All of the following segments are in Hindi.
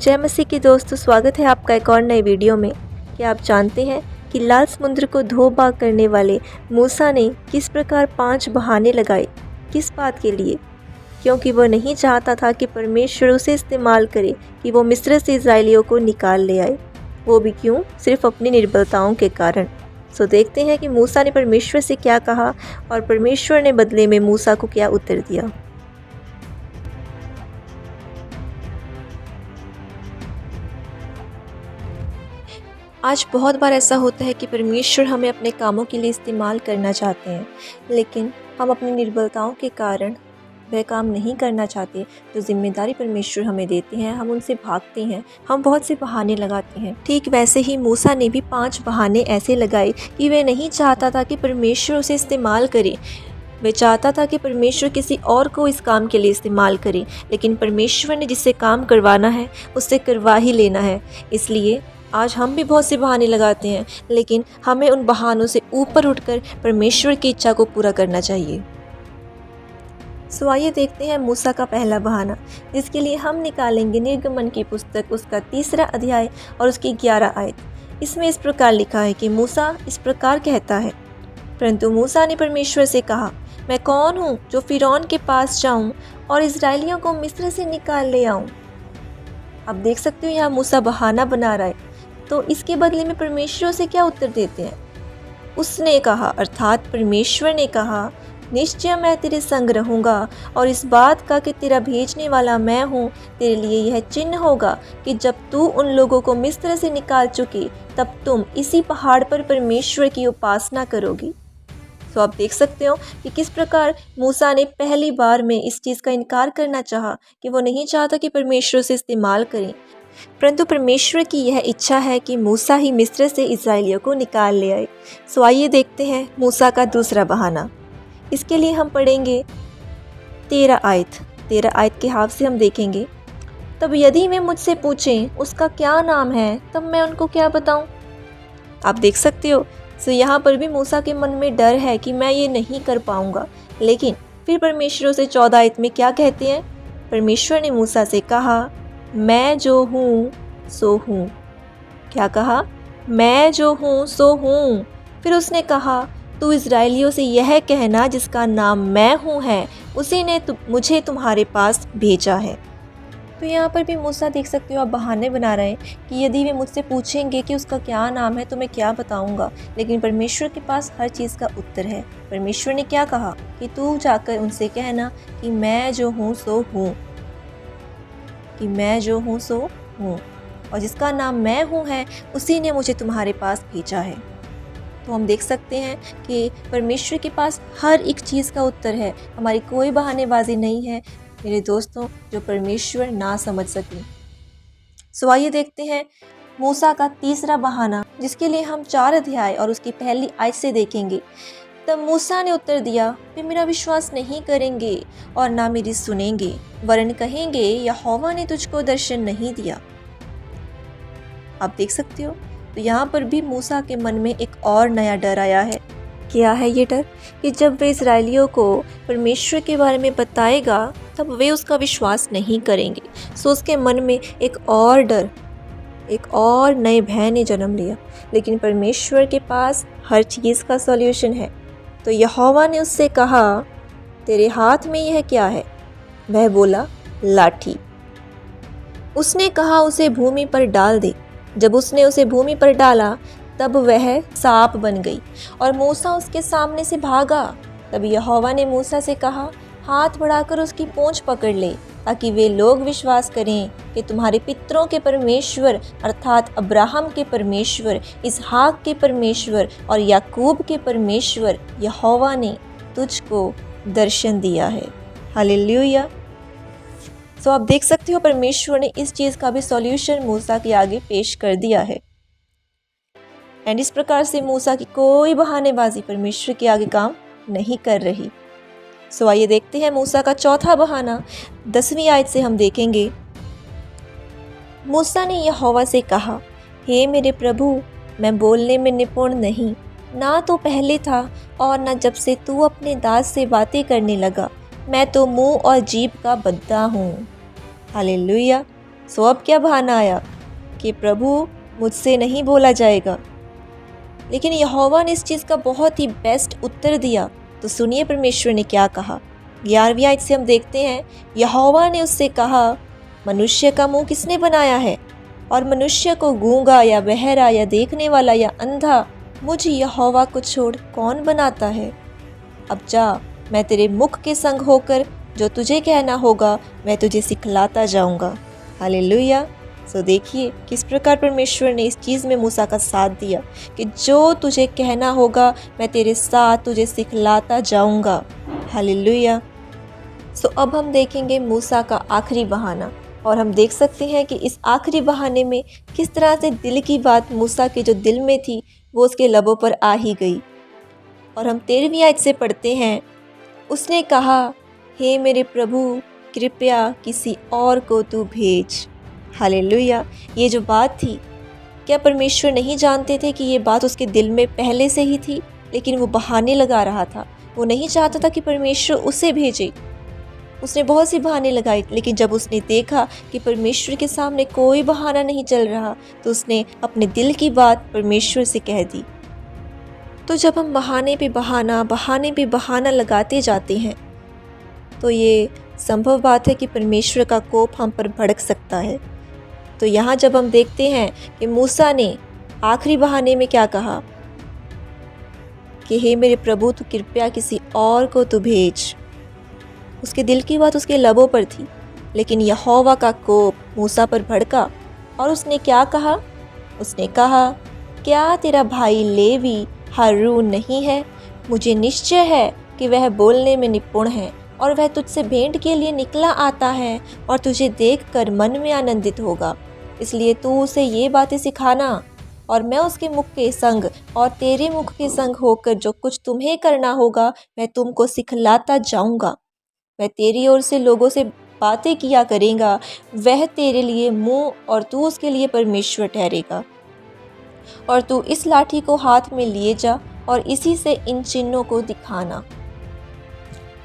जय मसीह के दोस्तों, स्वागत है आपका एक और नए वीडियो में। क्या आप जानते हैं कि लाल समुद्र को धो बहा करने वाले मूसा ने किस प्रकार 5 बहाने लगाए? किस बात के लिए? क्योंकि वो नहीं चाहता था कि परमेश्वर उसे इस्तेमाल करे कि वो मिस्र से इजरायलियों को निकाल ले आए। वो भी क्यों? सिर्फ अपनी निर्बलताओं के कारण। सो देखते हैं कि मूसा ने परमेश्वर से क्या कहा और परमेश्वर ने बदले में मूसा को क्या उत्तर दिया। आज बहुत बार ऐसा होता है कि परमेश्वर हमें अपने कामों के लिए इस्तेमाल करना चाहते हैं, लेकिन हम अपनी निर्बलताओं के कारण वह काम नहीं करना चाहते। जो जिम्मेदारी परमेश्वर हमें देते हैं हम उनसे भागते हैं, हम बहुत से बहाने लगाते हैं। ठीक वैसे ही मूसा ने भी 5 बहाने ऐसे लगाए कि वह नहीं चाहता था कि परमेश्वर उसे इस्तेमाल करे। वह चाहता था कि परमेश्वर किसी और को इस काम के लिए इस्तेमाल करे, लेकिन परमेश्वर ने जिससे काम करवाना है उससे करवा ही लेना है। इसलिए आज हम भी बहुत से बहाने लगाते हैं, लेकिन हमें उन बहानों से ऊपर उठकर परमेश्वर की इच्छा को पूरा करना चाहिए। सो आइए देखते हैं मूसा का पहला बहाना, जिसके लिए हम निकालेंगे निर्गमन की पुस्तक उसका 3 अध्याय और उसकी 11 आयत। इसमें इस प्रकार लिखा है कि मूसा इस प्रकार कहता है, परंतु मूसा ने परमेश्वर से कहा, मैं कौन हूँ जो फिरौन के पास जाऊँ और इजरायलियों को मिस्र से निकाल ले आऊँ। अब देख सकते हो यहाँ मूसा बहाना बना रहा है, तो इसके बदले में परमेश्वर से क्या उत्तर देते हैं? उसने कहा, अर्थात परमेश्वर ने कहा, निश्चय मैं तेरे संग रहूँगा और इस बात का कि तेरा भेजने वाला मैं हूँ तेरे लिए यह चिन्ह होगा कि जब तू उन लोगों को मिस्र से निकाल चुकी तब तुम इसी पहाड़ पर परमेश्वर की उपासना करोगी। तो आप देख सकते हो कि किस प्रकार मूसा ने पहली बार में इस चीज़ का इनकार करना चाहा कि वो नहीं चाहता कि परमेश्वर से इस्तेमाल करें, परंतु परमेश्वर की यह इच्छा है कि मूसा ही मिस्र से इजरायलियों को निकाल ले आए। सो आइए देखते हैं मूसा का दूसरा बहाना। इसके लिए हम पढ़ेंगे 13 आयत के हाफ से हम देखेंगे, तब यदि वे मुझसे पूछें उसका क्या नाम है तब मैं उनको क्या बताऊं। आप देख सकते हो, सो यहाँ पर भी मूसा के मन में डर है कि मैं ये नहीं कर पाऊंगा, लेकिन फिर परमेश्वर से 14 आयत में क्या कहते हैं? परमेश्वर ने मूसा से कहा, मैं जो हूँ सो हूँ। क्या कहा? मैं जो हूँ सो हूँ। फिर उसने कहा, तू इजरायलियों से यह कहना जिसका नाम मैं हूँ है, उसी ने मुझे तुम्हारे पास भेजा है। तो यहाँ पर भी मूसा देख सकते हो आप बहाने बना रहे हैं कि यदि वे मुझसे पूछेंगे कि उसका क्या नाम है तो मैं क्या बताऊँगा, लेकिन परमेश्वर के पास हर चीज़ का उत्तर है। परमेश्वर ने क्या कहा कि तू जाकर उनसे कहना कि मैं जो हूँ सो हूँ, कि मैं जो हूँ सो हूँ, और जिसका नाम मैं हूँ है उसी ने मुझे तुम्हारे पास भेजा है। तो हम देख सकते हैं कि परमेश्वर के पास हर एक चीज़ का उत्तर है। हमारी कोई बहानेबाजी नहीं है मेरे दोस्तों जो परमेश्वर ना समझ सके। सो आइए देखते हैं मूसा का तीसरा बहाना, जिसके लिए हम 4 अध्याय और उसकी पहली आयत से देखेंगे। तब मूसा ने उत्तर दिया, वे मेरा विश्वास नहीं करेंगे और ना मेरी सुनेंगे, वरन कहेंगे यहोवा ने तुझको दर्शन नहीं दिया। आप देख सकते हो, तो यहाँ पर भी मूसा के मन में एक और नया डर आया है। क्या है ये डर? कि जब वे इजरायलियों को परमेश्वर के बारे में बताएगा तब वे उसका विश्वास नहीं करेंगे। सो उसके मन में एक और डर, एक और नए भय ने जन्म लिया। लेकिन परमेश्वर के पास हर चीज़ का सॉल्यूशन है। तो यहोवा ने उससे कहा, तेरे हाथ में यह क्या है? वह बोला, लाठी। उसने कहा, उसे भूमि पर डाल दे। जब उसने उसे भूमि पर डाला तब वह सांप बन गई और मूसा उसके सामने से भागा। तब यहोवा ने मूसा से कहा, हाथ बढ़ाकर उसकी पूंछ पकड़ ले, ताकि वे लोग विश्वास करें कि तुम्हारे पितरों के परमेश्वर अर्थात अब्राहम के परमेश्वर, इसहाक के परमेश्वर और याकूब के परमेश्वर यहोवा ने तुझको दर्शन दिया है। हालेलुया। सो आप देख सकते हो परमेश्वर ने इस चीज़ का भी सॉल्यूशन मूसा के आगे पेश कर दिया है। एंड इस प्रकार से मूसा की कोई बहानेबाजी परमेश्वर के आगे काम नहीं कर रही। सो आइए देखते हैं मूसा का चौथा बहाना। 10वीं आयत से हम देखेंगे, मूसा ने यहोवा से कहा, हे मेरे प्रभु, मैं बोलने में निपुण नहीं, ना तो पहले था और न जब से तू अपने दास से बातें करने लगा। मैं तो मुंह और जीभ का बद्दा हूँ। हालेलुया। सो अब क्या बहाना आया कि प्रभु मुझसे नहीं बोला जाएगा। लेकिन यहोवा ने इस चीज़ का बहुत ही बेस्ट उत्तर दिया। तो सुनिए परमेश्वर ने क्या कहा। 11वीं आयत से हम देखते हैं, यहोवा ने उससे कहा, मनुष्य का मुंह किसने बनाया है, और मनुष्य को गूंगा या बहरा या देखने वाला या अंधा मुझ यहोवा को छोड़ कौन बनाता है। अब जा, मैं तेरे मुख के संग होकर जो तुझे कहना होगा मैं तुझे सिखलाता जाऊंगा। हालेलुया। सो देखिए किस प्रकार परमेश्वर ने इस चीज़ में मूसा का साथ दिया कि जो तुझे कहना होगा मैं तेरे साथ तुझे सिखलाता जाऊंगा। हालेलुया। सो अब हम देखेंगे मूसा का आखिरी बहाना, और हम देख सकते हैं कि इस आखिरी बहाने में किस तरह से दिल की बात मूसा के जो दिल में थी वो उसके लबों पर आ ही गई। और हम 13वीं आयत से पढ़ते हैं, उसने कहा, हे मेरे प्रभु, कृपया किसी और को तू भेज। हालेलुया। ये जो बात थी, क्या परमेश्वर नहीं जानते थे कि ये बात उसके दिल में पहले से ही थी, लेकिन वो बहाने लगा रहा था। वो नहीं चाहता था कि परमेश्वर उसे भेजे। उसने बहुत सी बहाने लगाई, लेकिन जब उसने देखा कि परमेश्वर के सामने कोई बहाना नहीं चल रहा तो उसने अपने दिल की बात परमेश्वर से कह दी। तो जब हम बहाने पे बहाना लगाते जाते हैं तो ये संभव बात है कि परमेश्वर का कोप हम पर भड़क सकता है। तो यहाँ जब हम देखते हैं कि मूसा ने आखिरी बहाने में क्या कहा कि हे मेरे प्रभु, तू कृपया किसी और को तू भेज। उसके दिल की बात उसके लबों पर थी, लेकिन यहोवा का कोप मूसा पर भड़का और उसने क्या कहा। उसने कहा, क्या तेरा भाई लेवी हारून नहीं है? मुझे निश्चय है कि वह बोलने में निपुण है और वह तुझसे भेंट के लिए निकला आता है और तुझे देखकर मन में आनंदित होगा। इसलिए तू उसे ये बातें सिखाना, और मैं उसके मुख के संग और तेरे मुख के संग होकर जो कुछ तुम्हें करना होगा मैं तुमको सिखलाता जाऊंगा। मैं तेरी ओर से लोगों से बातें किया करेगा, वह तेरे लिए मुँह और तू उसके लिए परमेश्वर ठहरेगा। और तू इस लाठी को हाथ में लिए जा और इसी से इन चिन्हों को दिखाना।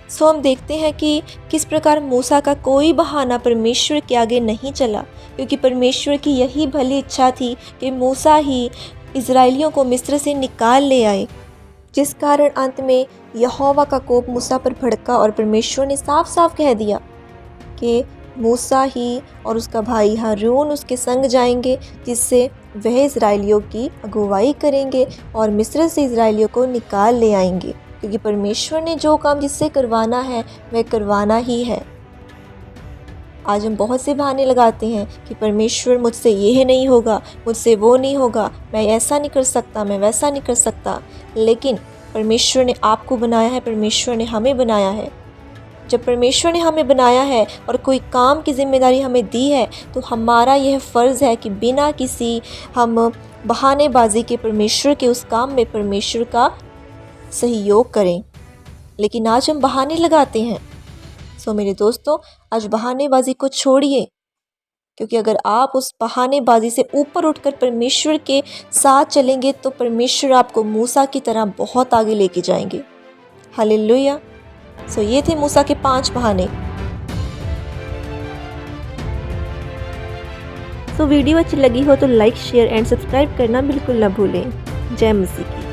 सो हम देखते हैं कि किस प्रकार मूसा का कोई बहाना परमेश्वर के आगे नहीं चला, क्योंकि परमेश्वर की यही भली इच्छा थी कि मूसा ही इज़राइलियों को मिस्र से निकाल ले आए, जिस कारण अंत में यहोवा का कोप मूसा पर भड़का और परमेश्वर ने साफ साफ कह दिया कि मूसा ही और उसका भाई हारून उसके संग जाएंगे, जिससे वह इज़राइलियों की अगुवाई करेंगे और मिस्र से इज़राइलियों को निकाल ले आएंगे, क्योंकि परमेश्वर ने जो काम जिससे करवाना है वह करवाना ही है। आज हम बहुत से बहाने लगाते हैं कि परमेश्वर मुझसे ये नहीं होगा, मुझसे वो नहीं होगा, मैं ऐसा नहीं कर सकता, मैं वैसा नहीं कर सकता। लेकिन परमेश्वर ने आपको बनाया है, परमेश्वर ने हमें बनाया है। जब परमेश्वर ने हमें बनाया है और कोई काम की जिम्मेदारी हमें दी है तो हमारा यह फ़र्ज़ है कि बिना किसी हम बहानेबाजी के परमेश्वर के उस काम में परमेश्वर का सहयोग करें। लेकिन आज हम बहाने लगाते हैं। सो मेरे दोस्तों, आज बहानेबाजी को छोड़िए, क्योंकि अगर आप उस बहानेबाजी से ऊपर उठकर परमेश्वर के साथ चलेंगे तो परमेश्वर आपको मूसा की तरह बहुत आगे लेके जाएंगे। हालेलुया। सो ये थे मूसा के 5 बहाने। सो वीडियो अच्छी लगी हो तो लाइक, शेयर एंड सब्सक्राइब करना बिल्कुल ना भूलें। जय मसीह की।